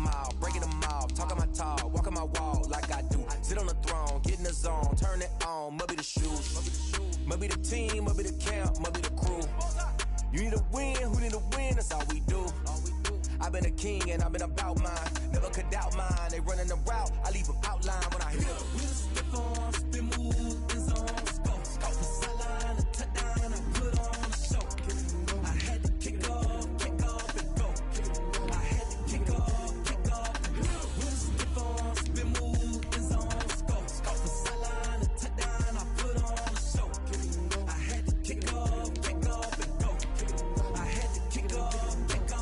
them all, breaking them all, talking my talk, walking my walk like I do. Sit on the throne, get in the zone, turn it on, must be the shoes. Must be the team, must be the camp, must be the crew. You need a win, who need a win, that's all we do. I've been a king and I've been about mine. Never could doubt mine. They running the route, I leave them outline when I hear them. We spin on, spin move, in zone, go. The sideline, the touchdown, I put on the show. I had to kick off and go. I had to kick off and go. We spin on, spin move, in zone, go. The sideline, the touchdown, I put on the show. I had to kick off and go. I had to kick off and go.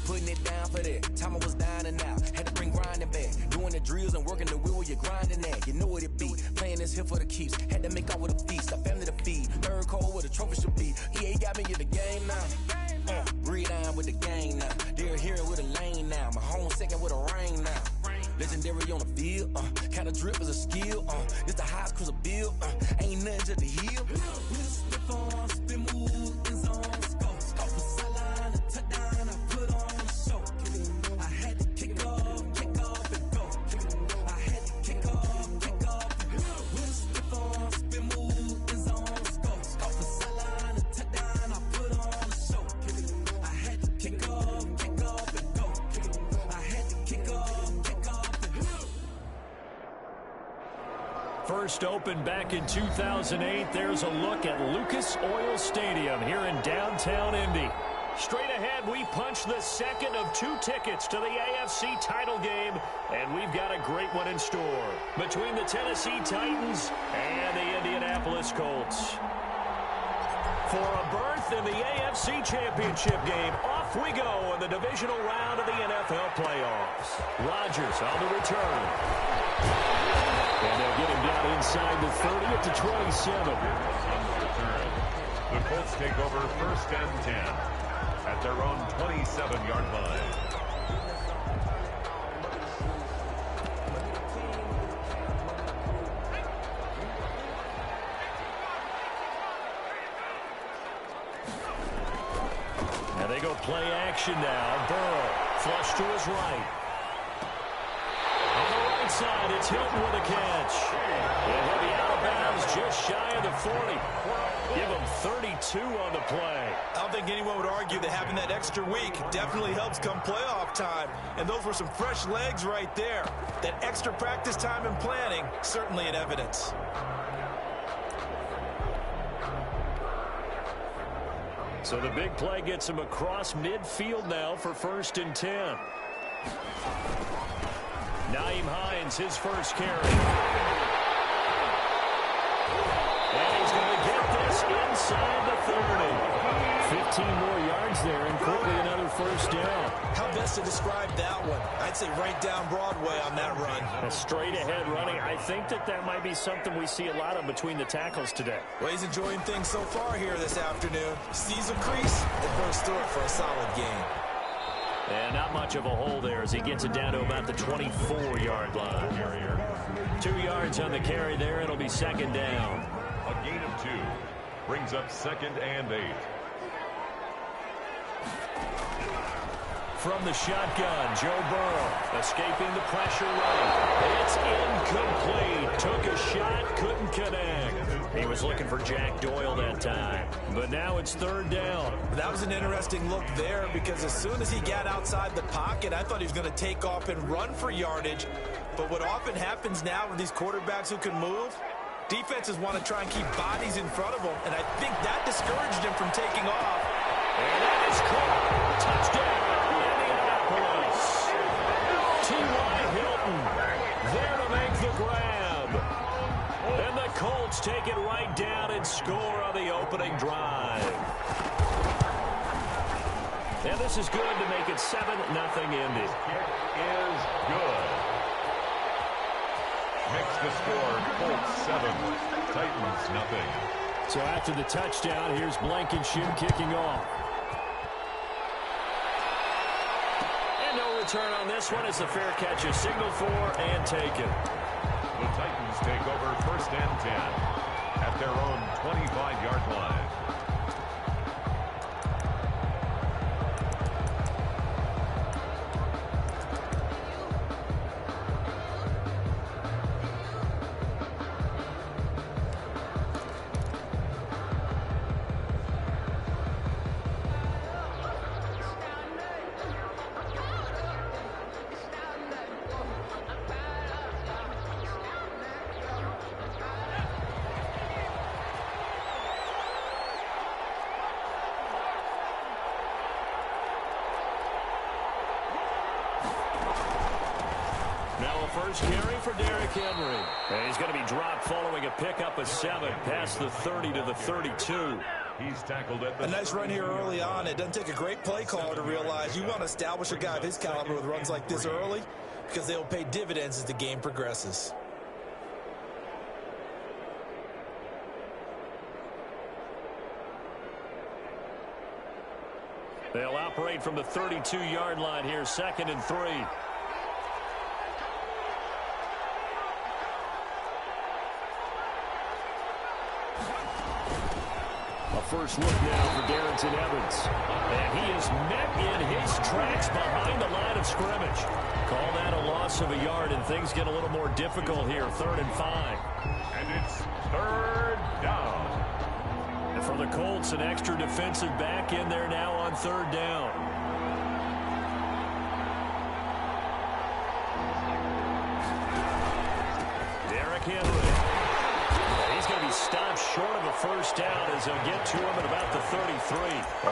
Putting it down for that. Time I was down and out. Had to bring grinding back. Doing the drills and working the wheel where you're grinding at. You know what it be. Playing this here for the keeps. Had to make off with a feast. A family to feed. Third cold where the trophy should be. EA got me in the game now. Breathe down with the game now. They're here with a lane now. My home second with a rain now. Legendary on the field. Kind of drip is a skill. It's the highest cruiser bill. Ain't nothing to the heel. Spin on, spin move, in zone, go. The sideline, the touchdown, I put on the show. I had to kick off and go. I had to kick off and go. Spin on, spin move, in zone, go. The sideline, the touchdown, I put on the show. I had to kick off and go. I had to kick off and go. First opened back in 2008. There's a look at Lucas Oil Stadium here in downtown Indy. Straight ahead, we punch the second of 2 tickets to the AFC title game, and we've got a great one in store between the Tennessee Titans and the Indianapolis Colts. For a berth in the AFC Championship game, off we go in the divisional round of the NFL playoffs. Rodgers on the return. And they'll get him down inside the 30 at the 27. The Colts take over 1st and 10 at their own 27-yard line. And they go play action now. Burrow flush to his right. Side, it's Hilton with a catch. And he'll be out of bounds just shy of the 40. Give him 32 on the play. I don't think anyone would argue that having that extra week definitely helps come playoff time. And those were some fresh legs right there. That extra practice time and planning, certainly in evidence. So the big play gets him across midfield now for 1st and 10. Nyheim Hines, his first carry. And he's going to get this inside the 30. 15 more yards there, and quickly another first down. How best to describe that one? I'd say right down Broadway on that run. A straight ahead running. I think that might be something we see a lot of between the tackles today. Well, he's enjoying things so far here this afternoon. Sees a crease and bursts through it for a solid gain. And not much of a hole there as he gets it down to about the 24-yard line. 2 yards on the carry there. It'll be 2nd down. A gain of 2 brings up 2nd and 8. From the shotgun, Joe Burrow escaping the pressure right. It's incomplete. Took a shot, couldn't connect. He was looking for Jack Doyle that time. But now it's 3rd down. That was an interesting look there because as soon as he got outside the pocket, I thought he was going to take off and run for yardage. But what often happens now with these quarterbacks who can move, defenses want to try and keep bodies in front of them, and I think that discouraged him from taking off. And that is caught. Touchdown, Indianapolis. T.Y. Hilton there to make the grab. And the Colts take it right down and score on the opening drive. And this is good to make it 7-0 Indy. Is good. Makes the score Colts 7, Titans nothing. So after the touchdown, here's Blankenship kicking off. And no return on this one as the fair catch is signaled for and taken. The Titans take over 1st and 10 at their own 25-yard line. Now a first carry for Derrick Henry. And he's going to be dropped following a pickup of 7 past the 30 to the 32. He's tackled at the a nice run here early on. It doesn't take a great play caller to realize you want to establish a guy of his caliber with runs like this early because they'll pay dividends as the game progresses. They'll operate from the 32-yard line here, 2nd and 3. A first look now for Darrynton Evans. And he is met in his tracks behind the line of scrimmage. Call that a loss of a yard, and things get a little more difficult here, 3rd and 5. And it's 3rd down. And for the Colts, an extra defensive back in there now on 3rd down. Derrick Henry. He's going to be stopped short of a first down as they'll get to him at about the 33.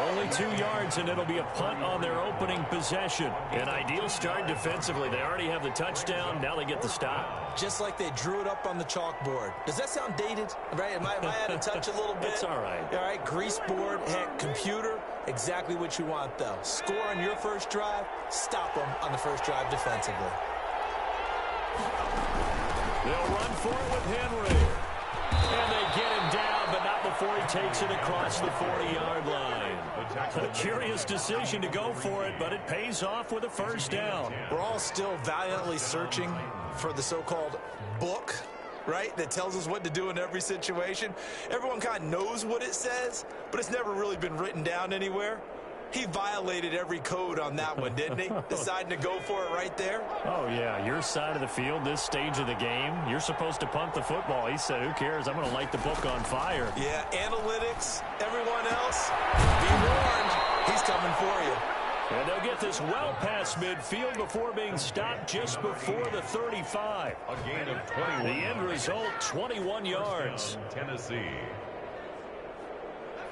Only 2 yards, and it'll be a punt on their opening possession. An ideal start defensively. They already have the touchdown. Now they get the stop. Just like they drew it up on the chalkboard. Does that sound dated? Right? Am I out of touch a little bit? It's all right. All right, grease board, heck, computer, exactly what you want, though. Score on your first drive, stop them on the first drive defensively. They'll run for it with Henry. And they get him down, but not before he takes it across the 40-yard line. A curious decision to go for it, but it pays off with a first down. We're all still valiantly searching for the so-called book, right, that tells us what to do in every situation. Everyone kind of knows what it says, but it's never really been written down anywhere. He violated every code on that one, didn't he? Deciding to go for it right there. Oh, yeah, your side of the field, this stage of the game, you're supposed to punt the football. He said, who cares? I'm going to light the book on fire. Yeah, analytics, everyone else, be warned, he's coming for you. And they'll get this well past midfield before being stopped just before the 35. A gain of 21. The end result, 21 yards. Tennessee.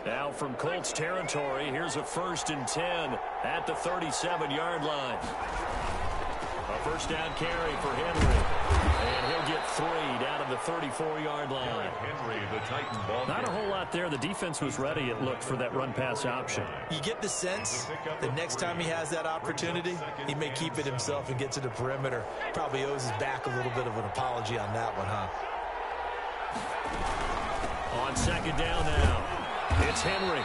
Now from Colts territory, here's a 1st and 10 at the 37-yard line. A first down carry for Henry. And he'll get 3 down to the 34-yard line. Henry, the Titan ball. Not a whole lot there. The defense was ready, it looked, for that run-pass option. You get the sense that next time he has that opportunity, he may keep it himself and get to the perimeter. Probably owes his back a little bit of an apology on that one, huh? On 2nd down now. It's Henry.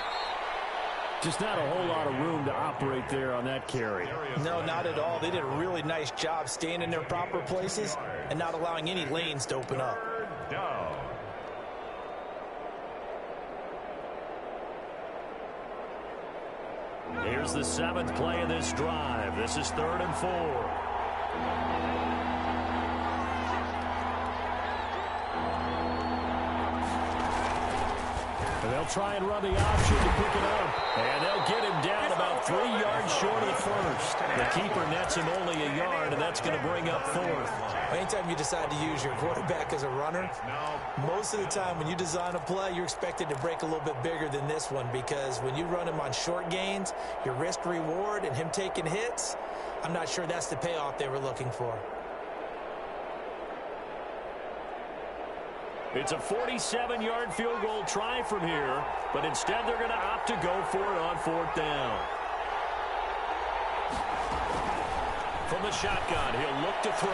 Just not a whole lot of room to operate there on that carry. No, not at all. They did a really nice job staying in their proper places and not allowing any lanes to open up. Down. Here's the 7th play of this drive. This is 3rd and 4. They'll try and run the option to pick it up. And they'll get him down about 3 yards short of the first. The keeper nets him only a yard, and that's going to bring up 4th. Anytime you decide to use your quarterback as a runner, most of the time when you design a play, you're expected to break a little bit bigger than this one, because when you run him on short gains, your risk-reward and him taking hits, I'm not sure that's the payoff they were looking for. It's a 47-yard field goal try from here, but instead they're going to opt to go for it on 4th down. From the shotgun, he'll look to throw.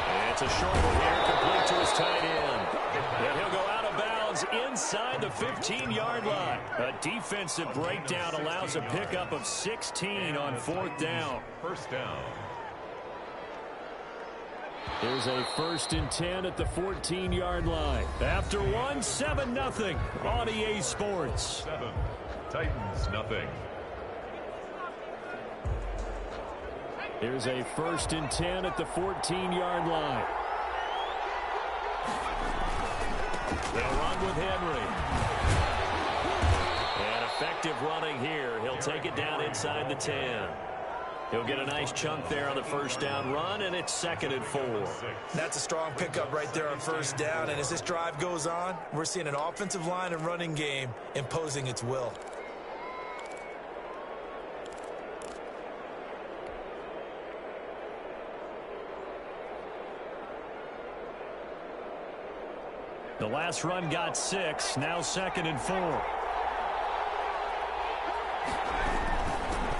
And it's a short one here, complete to his tight end. And he'll go out of bounds inside the 15-yard line. A defensive breakdown allows a pickup of 16 on 4th down. First down. Here's a 1st and 10 at the 14-yard line. After one, 7-0 on EA Sports. 7. Titans, nothing. Here's a 1st and 10 at the 14-yard line. They'll run with Henry. And effective running here. He'll take it down inside the 10. He'll get a nice chunk there on the first down run, and it's 2nd and 4. That's a strong pickup right there on first down, and as this drive goes on, we're seeing an offensive line and running game imposing its will. The last run got 6. Now 2nd and 4.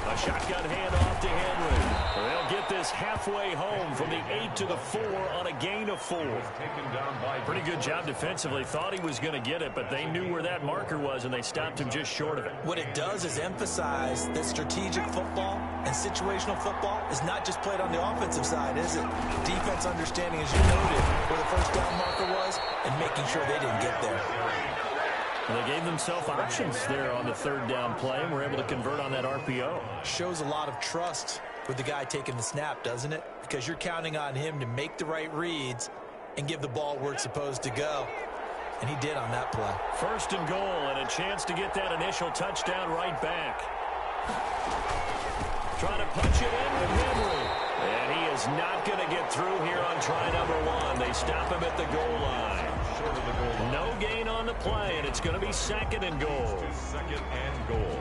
A shotgun handoff to Henry. They'll get this halfway home from the 8 to the 4 on a gain of 4. Pretty good job defensively. Thought he was going to get it, but they knew where that marker was, and they stopped him just short of it. What it does is emphasize that strategic football and situational football is not just played on the offensive side, is it? Defense understanding, as you noted, where the first down marker was and making sure they didn't get there. Well, they gave themselves options there on the 3rd down play and were able to convert on that RPO. Shows a lot of trust with the guy taking the snap, doesn't it? Because you're counting on him to make the right reads and give the ball where it's supposed to go. And he did on that play. 1st and goal and a chance to get that initial touchdown right back. Trying to punch it in with Henry. And he is not going to get through here on try number 1. They stop him at the goal line. No gain on the play, and it's going to be 2nd and goal. 2nd and goal.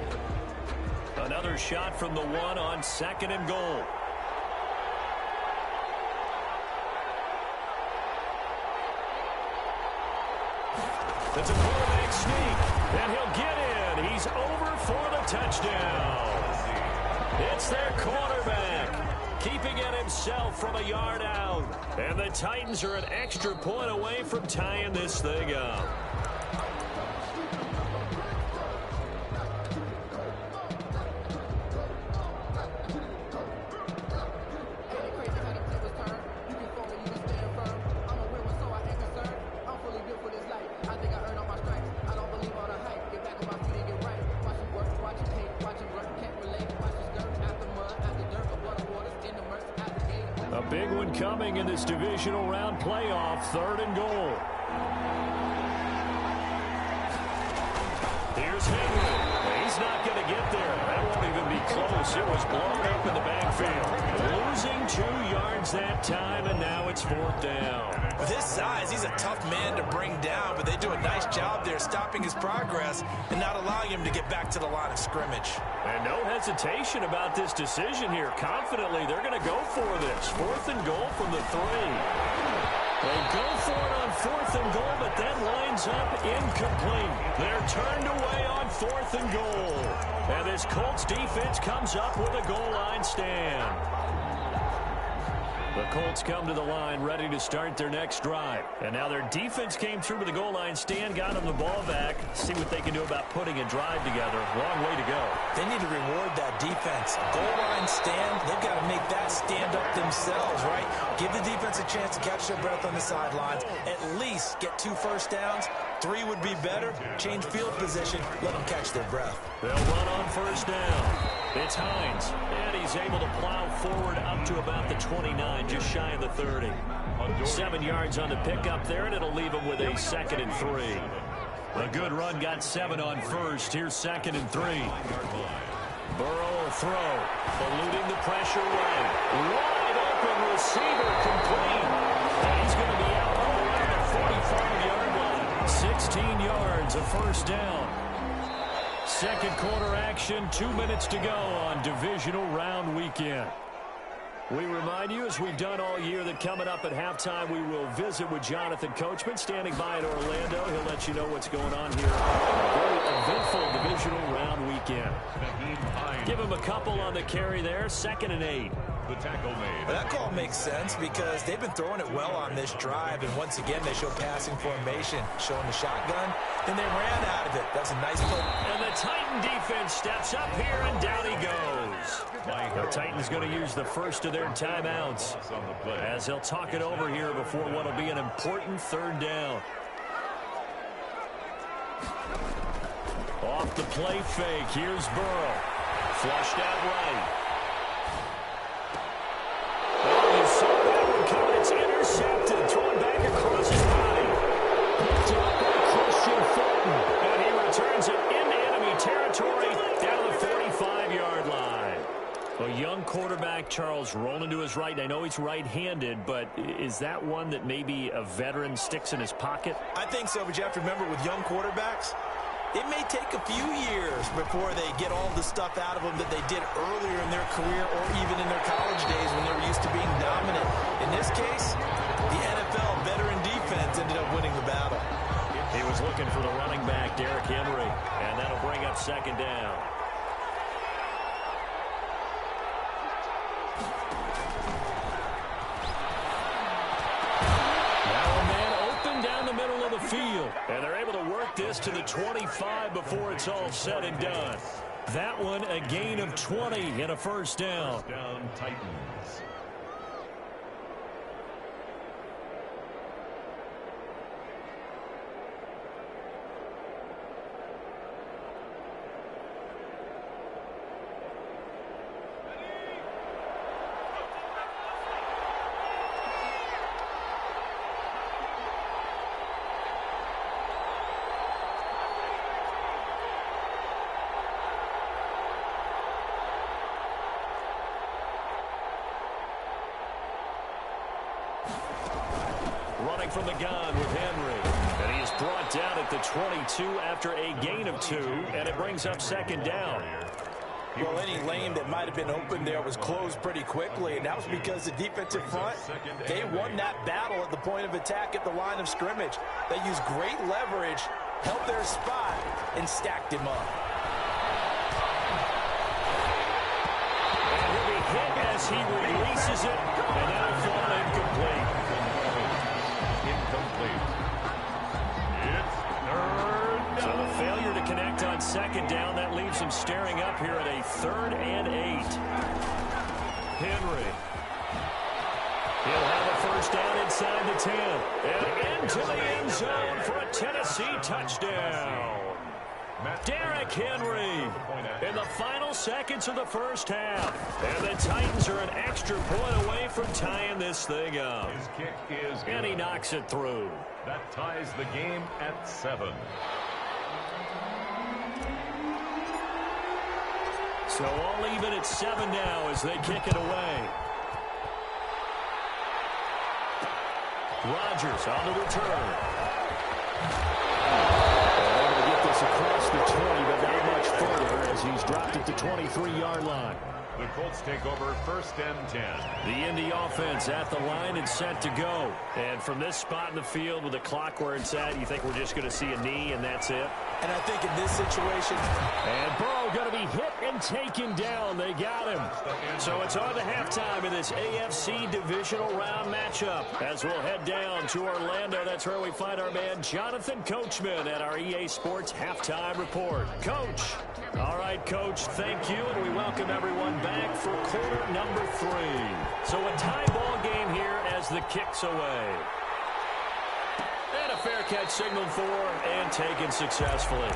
Another shot from the 1 on 2nd and goal. It's a quarterback sneak, and he'll get in. He's over for the touchdown. It's their quarterback, keeping it himself from a yard out. And the Titans are an extra point away from tying this thing up. A big one coming in this divisional round playoff. 3rd and goal. Here's Henry. He's not going to get there. That won't even be close. It was blown up in the backfield. Losing 2 yards that time, and now it's 4th down. With his size, he's a tough man to bring down, but they do a nice job there stopping his progress and not allowing him to get back to the line of scrimmage. And no hesitation about this decision here. Confidently, they're going to go for this. 4th and goal from the 3. They go for it on 4th and goal, but that lines up incomplete. They're turned away on 4th and goal. And this Colts defense comes up with a goal line stand. The Colts come to the line ready to start their next drive. And now their defense came through with the goal line stand, got them the ball back. See what they can do about putting a drive together. Long way to go. They need to reward that defense. Goal line stand, they've got to make that stand up themselves, right? Give the defense a chance to catch their breath on the sidelines. At least get 2 first downs. 3 would be better. Change field position. Let them catch their breath. They'll run on 1st down. It's Hines, and he's able to plow forward up to about the 29, just shy of the 30. 7 yards on the pickup there, and it'll leave him with a 2nd and 3. A good run got 7 on 1st. Here's 2nd and 3. Burrow will throw, eluding the pressure right. Wide open receiver complete. And he's going to be out all the way to the 45-yard line. 16 yards, a 1st down. 2nd quarter action, 2 minutes to go on divisional round weekend. We remind you, as we've done all year, that coming up at halftime, we will visit with Jonathan Coachman, standing by in Orlando. He'll let you know what's going on here. A very eventful divisional round weekend. Give him a couple on the carry there, 2nd and 8. The tackle made. But that call makes sense because they've been throwing it well on this drive, and once again they show passing formation, showing the shotgun, and they ran out of it. That's a nice play. And the Titan defense steps up here, and down he goes. The Titans going to use the first of their timeouts as they'll talk it over here before what will be an important 3rd down. Off the play fake, here's Burrow. Flushed out right. Oh, you saw that one coming. It's intercepted. Thrown back across his body. Picked up by Christian Fulton. And he returns it into enemy territory down the 45-yard line. A young quarterback, Charles, rolling to his right. And I know he's right-handed, but is that one that maybe a veteran sticks in his pocket? I think so, but you have to remember with young quarterbacks, it may take a few years before they get all the stuff out of them that they did earlier in their career or even in their college days when they were used to being dominant. In this case, the NFL veteran defense ended up winning the battle. He was looking for the running back, Derrick Henry, and that'll bring up second down. Now a man open down the middle of the field, and they're able to work this to the 25 before it's all said and done. That one a gain of 20 and a first down. First down, Titans. Running from the gun with Henry. And he is brought down at the 22 after a gain of 2, and it brings up second down. Well, any lane that might have been open there was closed pretty quickly, and that was because the defensive front, they won that battle at the point of attack at the line of scrimmage. They used great leverage, held their spot, and stacked him up. And he'll be hit as he releases it, and that'll fall incomplete. Incomplete. It's third down. So the failure to connect on second down, that leaves him staring up here at a 3rd and 8. Henry. He'll have a first down inside the 10. And into the end zone for a Tennessee touchdown. Derrick Henry in the final seconds of the first half. And the Titans are an extra point away from tying this thing up. His kick is good. And he knocks it through. That ties the game at 7. So all even at 7 now as they kick it away. Rodgers on the return. Able to get this across the 20, but not much further as he's dropped at the 23-yard line. The Colts take over 1st and 10. The Indy offense at the line and set to go. And from this spot in the field with the clock where it's at, you think we're just going to see a knee and that's it? And I think in this situation... And Burrow going to be hit and taken down. They got him. So it's on to halftime in this AFC divisional round matchup. As we'll head down to Orlando, that's where we find our man Jonathan Coachman at our EA Sports Halftime Report. Coach. All right, Coach, thank you, and we welcome everyone back for quarter number 3. So a tie ball game here as the kick's away. And a fair catch signaled for and taken successfully.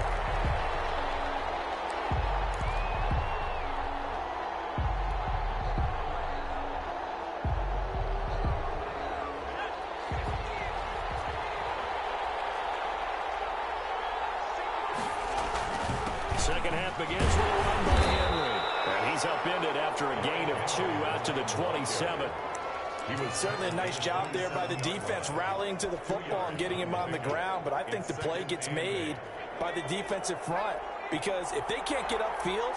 Second half begins with a run by Henry. And he's upended after a gain of 2 out to the 27. He was certainly a nice job there by the defense rallying to the football and getting him on the ground, but I think the play gets made by the defensive front because if they can't get upfield,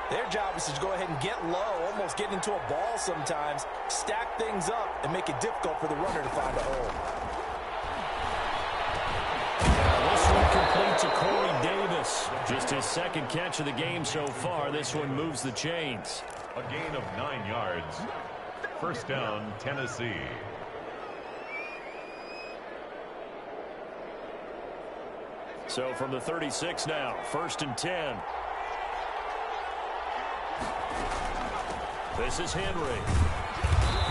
their job is to go ahead and get low, almost get into a ball sometimes, stack things up, and make it difficult for the runner to find a hole. This one complete to Corey Davis. Just his second catch of the game so far. This one moves the chains. A gain of 9 yards. First down, Tennessee. So from the 36 now, 1st and 10. This is Henry.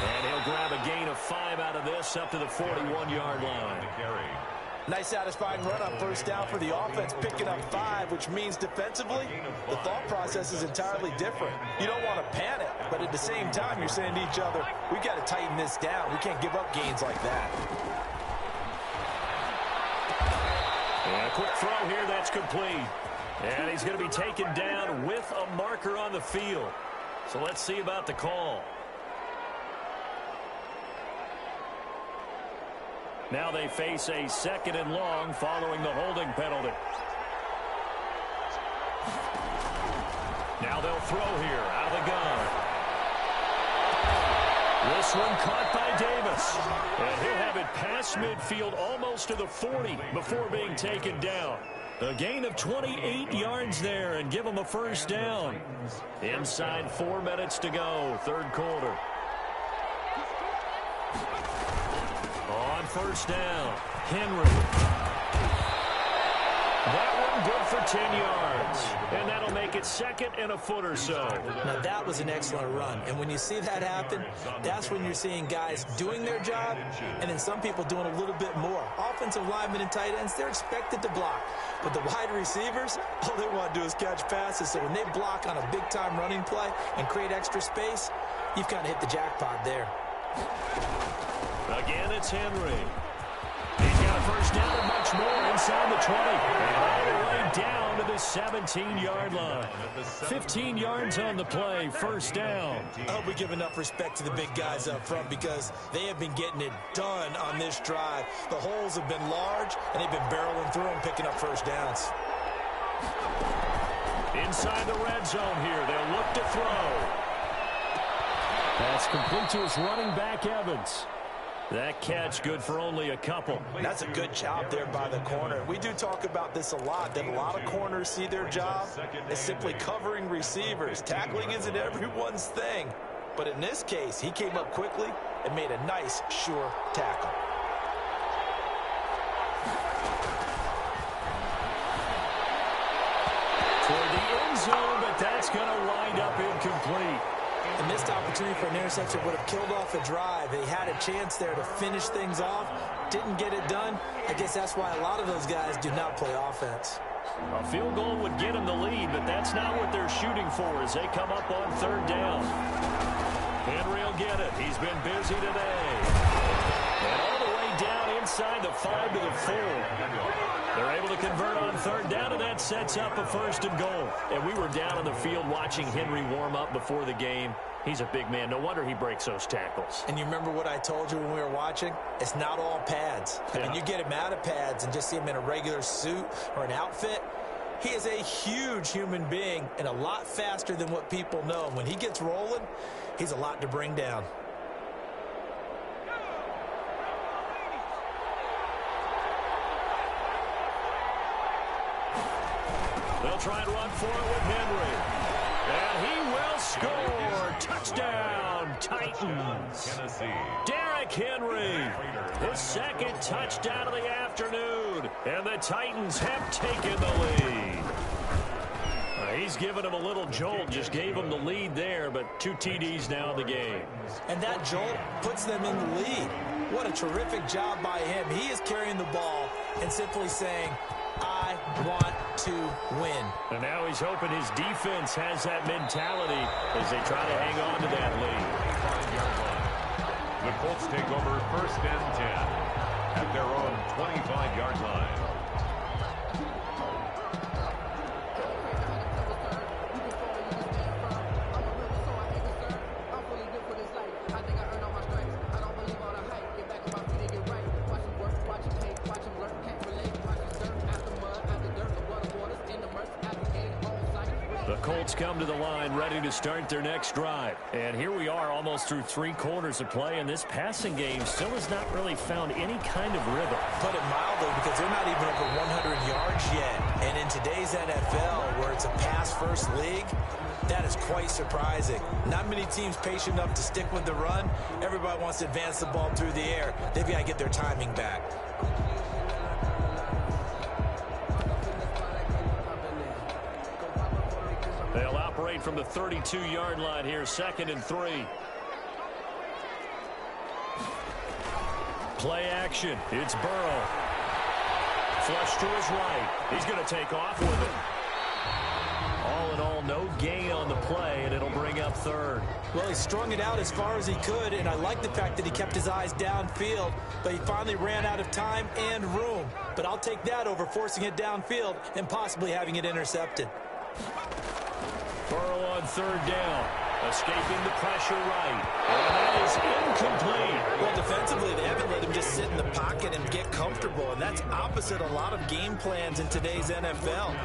And he'll grab a gain of 5 out of this up to the 41-yard line. Nice satisfying run on first down for the offense, picking up 5, which means defensively, the thought process is entirely different. You don't want to panic, but at the same time, you're saying to each other, we've got to tighten this down. We can't give up gains like that. And a quick throw here, that's complete. And he's going to be taken down with a marker on the field. So let's see about the call. Now they face a 2nd and long following the holding penalty. Now they'll throw here out of the gun. This one caught by Davis. And he'll have it past midfield almost to the 40 before being taken down. A gain of 28 yards there and give them a first down. Inside 4 minutes to go, third quarter. On first down, Henry. That one good for 10 yards. And that'll make it second and a foot or so. Now, that was an excellent run. And when you see that happen, that's when you're seeing guys doing their job and then some people doing a little bit more. Offensive linemen and tight ends, they're expected to block. But the wide receivers, all they want to do is catch passes. So when they block on a big-time running play and create extra space, you've kind of hit the jackpot there. Again, it's Henry. He's got a first down and much more inside the 20. And all the way down to the 17-yard line. 15 yards on the play, first down. I hope we give enough respect to the big guys up front because they have been getting it done on this drive. The holes have been large, and they've been barreling through them, picking up first downs. Inside the red zone here, they'll look to throw. That's complete to his running back, Evans. That catch good for only a couple. That's a good job there by the corner. We do talk about this a lot, that a lot of corners see their job as simply covering receivers. Tackling isn't everyone's thing. But in this case, he came up quickly and made a nice, sure tackle. Toward the end zone, but that's going to wind up incomplete. A missed opportunity for an interception would have killed off a drive. They had a chance there to finish things off. Didn't get it done. I guess that's why a lot of those guys do not play offense. A field goal would get them the lead, but that's not what they're shooting for as they come up on third down. Henry will get it. He's been busy today. And all the way down inside the 5 to the 4. They're able to convert on third down, and that sets up a first and goal. And we were down on the field watching Henry warm up before the game. He's a big man. No wonder he breaks those tackles. And you remember what I told you when we were watching? It's not all pads. I mean, you get him out of pads and just see him in a regular suit or an outfit. He is a huge human being and a lot faster than what people know. When he gets rolling, he's a lot to bring down. They'll try and run for it with Henry. And he will score. Touchdown, Titans. Derrick Henry, his second touchdown of the afternoon. And the Titans have taken the lead. He's given him a little jolt, just gave him the lead there, but 2 TDs now in the game. And that jolt puts them in the lead. What a terrific job by him. He is carrying the ball and simply saying, I want to win. And now he's hoping his defense has that mentality as they try to hang on to that lead. The Colts take over first and 10 at their own 25-yard line. Colts come to the line ready to start their next drive. And here we are almost through 3 quarters of play, and this passing game still has not really found any kind of rhythm. Put it mildly, because they're not even over 100 yards yet. And in today's NFL, where it's a pass-first league, that is quite surprising. Not many teams patient enough to stick with the run. Everybody wants to advance the ball through the air. They've got to get their timing back. They'll operate from the 32-yard line here, 2nd and 3. Play action. It's Burrow. Flush to his right. He's going to take off with it. All in all, no gain on the play, and it'll bring up 3rd. Well, he strung it out as far as he could, and I like the fact that he kept his eyes downfield, but he finally ran out of time and room. But I'll take that over forcing it downfield and possibly having it intercepted. Burrow on 3rd down, escaping the pressure right. And that is incomplete. Well, defensively, they haven't let him just sit in the pocket and get comfortable, and that's opposite a lot of game plans in today's NFL.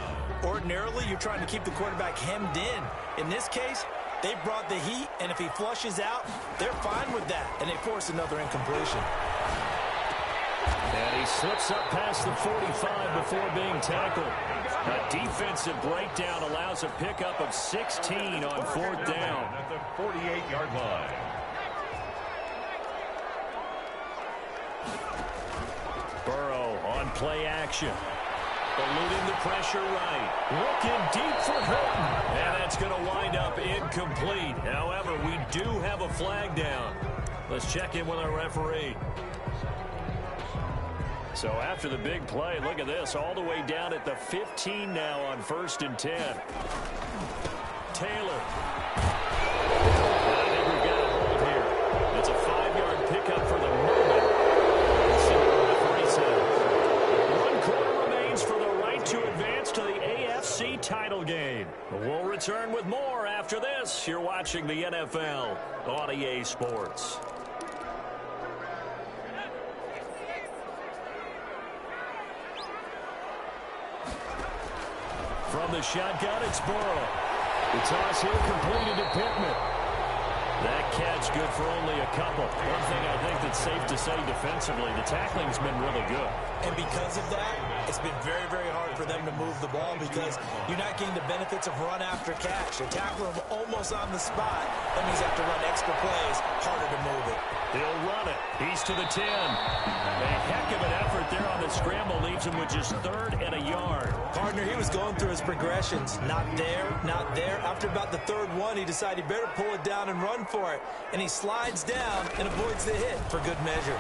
Ordinarily, you're trying to keep the quarterback hemmed in. In this case, They brought the heat, and if he flushes out, they're fine with that, and they force another incompletion. And he slips up past the 45 before being tackled. A defensive breakdown allows a pickup of 16 on fourth down. At the 48-yard line. Burrow on play action. Eluding the pressure right. Looking deep for Hilton. And that's going to wind up incomplete. However, we do have a flag down. Let's check in with our referee. So after the big play, look at this. All the way down at the 15 now on 1st and 10. Taylor. I think we've got a hold here. It's a 5-yard pickup for the moment. Let's see what the referee says. 1 quarter remains for the right to advance to the AFC title game. We'll return with more after this. You're watching the NFL on EA Sports. From the shotgun, it's Burrow. The toss here completed to Pittman. That catch good for only a couple. One thing I think that's safe to say defensively, the tackling's been really good. And because of that, it's been very, very hard for them to move the ball because you're not getting the benefits of run after catch. They tackle him almost on the spot. That means you have to run extra plays, harder to move it. He'll run it. He's to the 10. A heck of an effort there on the scramble. Leaves him with just 3rd and a yard. Partner, he was going through his progressions. Not there, not there. After about the 3rd one, he decided he better pull it down and run for it. And he slides down and avoids the hit for good measure.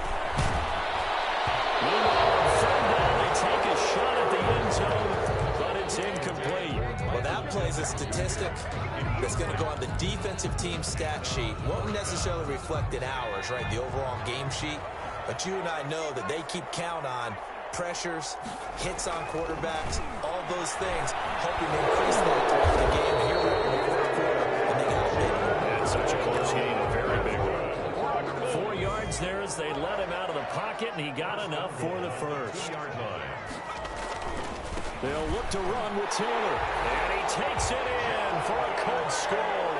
Meanwhile, on 3rd down, they take a shot at the end zone, but it's incomplete. Well, that plays a statistic that's going to go on the defensive team stat sheet. Won't necessarily reflect in ours, right, the overall game sheet. But you and I know that they keep count on pressures, hits on quarterbacks, all those things, hoping to increase that throughout the game. And here we are in the 4th quarter, and they got a big one. And such a close game, a very big one. 4 yards there as they let him out of the pocket, and he got enough for the first. They'll look to run with Taylor. And he takes it in for a Colts score.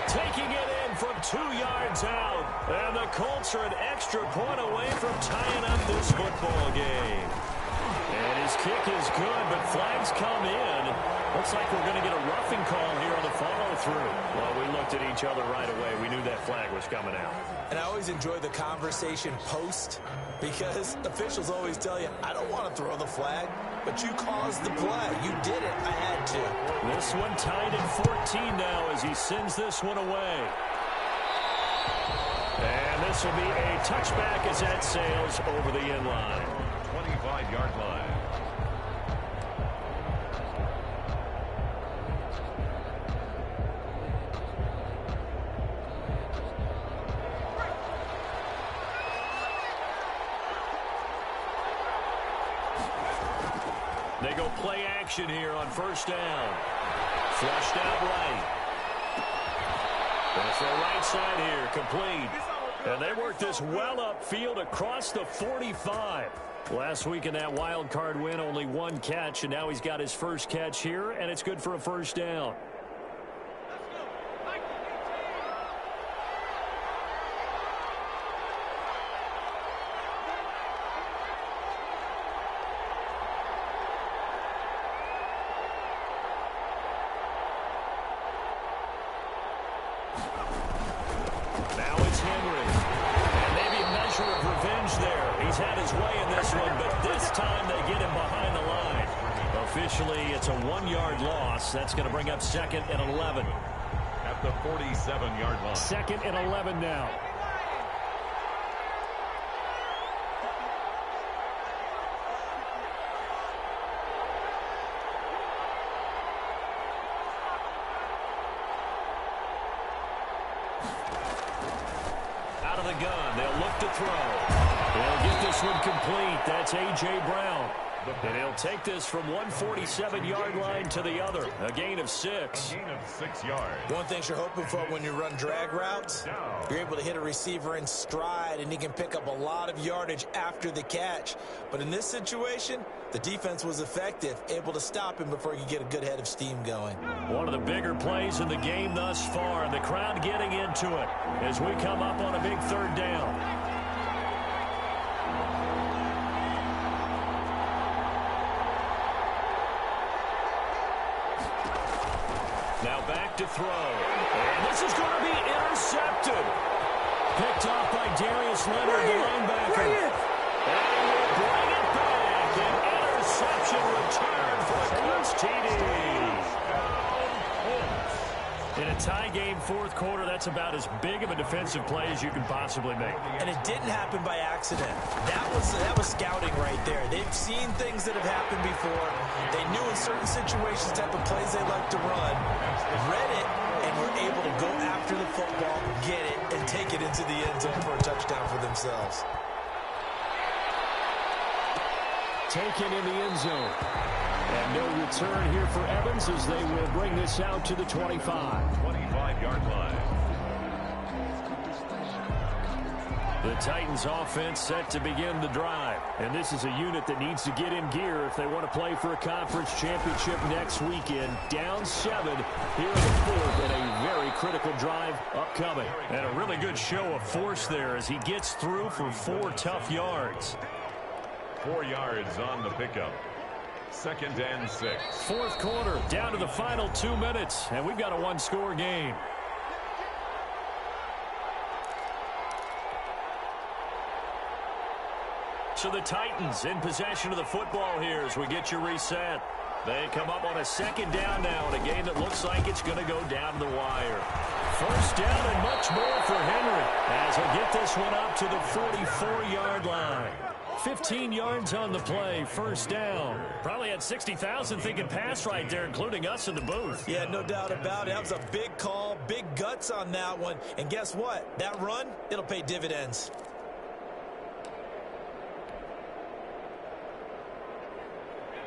Taking it in from 2 yards out. And the Colts are an extra point away from tying up this football game. And his kick is good, but flags come in. Looks like we're going to get a roughing call here on the follow-through. Well, we looked at each other right away. We knew that flag was coming out. And I always enjoy the conversation post because officials always tell you, I don't want to throw the flag, but you caused the play. You did it. I had to. This one tied at 14 now as he sends this one away. And this will be a touchback as that sails over the end line. 25-yard line. They go play action here on 1st down. Flushed out right. And it's the right side here, complete. And they work this well upfield across the 45. Last week in that wild card win, only 1 catch, and now he's got his first catch here, and it's good for a 1st down. Now it's Henry. And maybe a measure of revenge there. He's had his way in this one, but this time they get him behind the line. Officially, it's a 1-yard loss. That's going to bring up 2nd and 11. At the 47-yard line. 2nd and 11 now. Out of the gun, they'll look to throw. They'll get this one complete. That's A.J. Brown. And he'll take this from 147-yard line to the other. A gain of 6. Gain of 6 yards. One thing you're hoping for when you run drag routes, you're able to hit a receiver in stride, and he can pick up a lot of yardage after the catch. But in this situation, the defense was effective, able to stop him before he could get a good head of steam going. One of the bigger plays in the game thus far, and the crowd getting into it as we come up on a big 3rd down. Now back to throw. And this is going to be intercepted. Picked off by Darius Leonard, the linebacker. And we'll bring it back. An interception return for the Colts TD. In a tie game, 4th quarter, that's about as big of a defensive play as you can possibly make. And it didn't happen by accident. That was scouting right there. They've seen things that have happened before. They knew in certain situations the type of plays they like to run, read it, and were able to go after the football, get it, and take it into the end zone for a touchdown for themselves. Taken in the end zone. And no return here for Evans as they will bring this out to the 25. 25-yard line. The Titans offense set to begin the drive. And this is a unit that needs to get in gear if they want to play for a conference championship next weekend. Down 7 here in the 4th, and a very critical drive upcoming. And a really good show of force there as he gets through for 4 tough yards. 4 yards on the pickup. 2nd and 6. 4th quarter, down to the final 2 minutes, and we've got a 1-score game. So the Titans in possession of the football here as we get you reset. They come up on a 2nd down now in a game that looks like it's going to go down to the wire. 1st down and much more for Henry as he'll get this one up to the 44-yard line. 15 yards on the play, 1st down. Probably had 60,000 thinking pass right there, including us in the booth. Yeah, no doubt about it. That was a big call, big guts on that one. And guess what? That run, it'll pay dividends.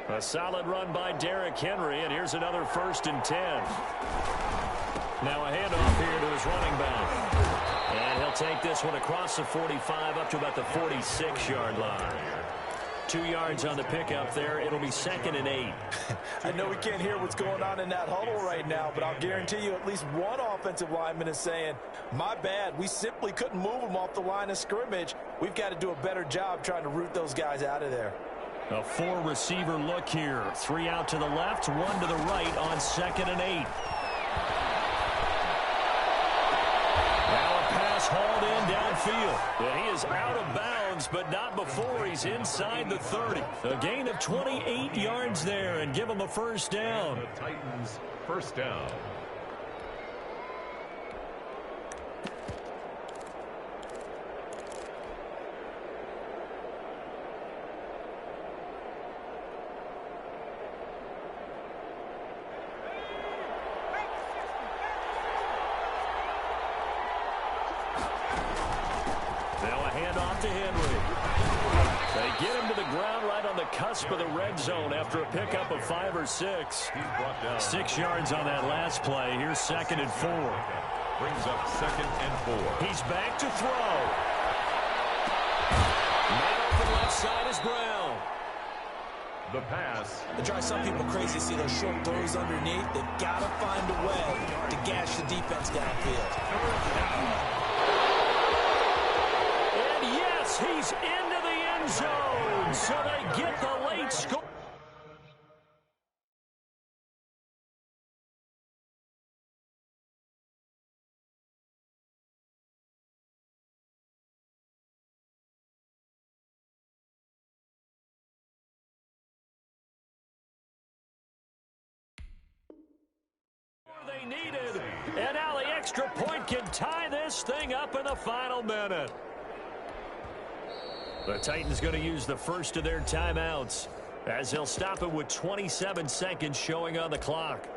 A solid run by Derrick Henry, and here's another 1st and 10. Now a handoff here to his running back. And he'll take this one across the 45 up to about the 46-yard line. 2 yards on the pickup there. It'll be 2nd and 8. I know we can't hear what's going on in that huddle right now, but I'll guarantee you at least one offensive lineman is saying, my bad, we simply couldn't move them off the line of scrimmage. We've got to do a better job trying to root those guys out of there. A 4-receiver look here. 3 out to the left, 1 to the right on 2nd and 8. Hauled in downfield. And he is out of bounds, but not before he's inside the 30. A gain of 28 yards there and give him a 1st down. The Titans 1st down. To Henry. They get him to the ground right on the cusp of the red zone after a pickup of 5 or 6. 6 yards on that last play. Here's 2nd and 4. Brings up 2nd and 4. He's back to throw. Made open left side is Brown. The pass. It drives some people crazy to see those short throws underneath. They've got to find a way to gash the defense downfield. He's into the end zone, so they get the late score. They needed, and now the extra point can tie this thing up in the final minute. The Titans going to use the first of their timeouts as they'll stop it with 27 seconds showing on the clock.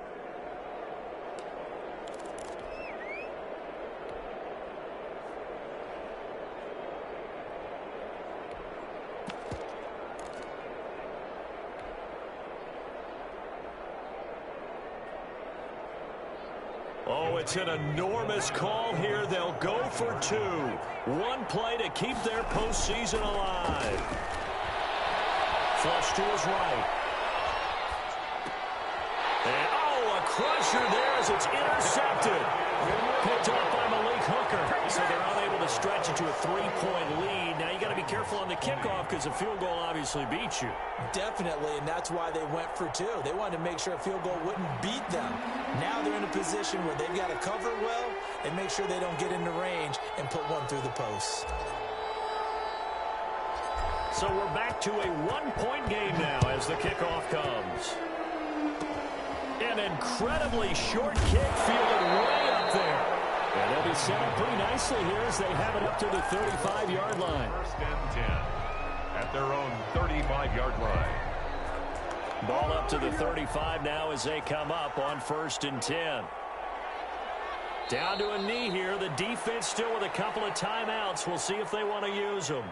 it's an enormous call here. They'll go for two. One play to keep their postseason alive. Flush to his right. And, a crusher there as it's intercepted. Picked up by Malik Hooker. So they're unable to stretch it to a 3-point lead. Now you got to be careful on the kickoff because a field goal obviously beats you. Definitely, and that's why they went for two. They wanted to make sure a field goal wouldn't beat them. Now they're in a position where they've got to cover well and make sure they don't get into range and put one through the post. So we're back to a 1-point game now as the kickoff comes. An incredibly short kick fielded way up there. And they'll be set up pretty nicely here as they have it up to the 35-yard line. First and 10 at their own 35-yard line. Ball up to the 35 now as they come up on 1st and 10. Down to a knee here. The defense still with a couple of timeouts. We'll see if they want to use them.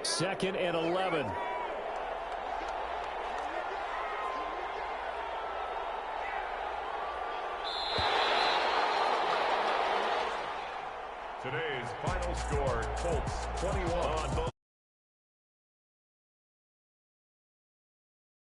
Second and 11. Today's final score, Colts 21.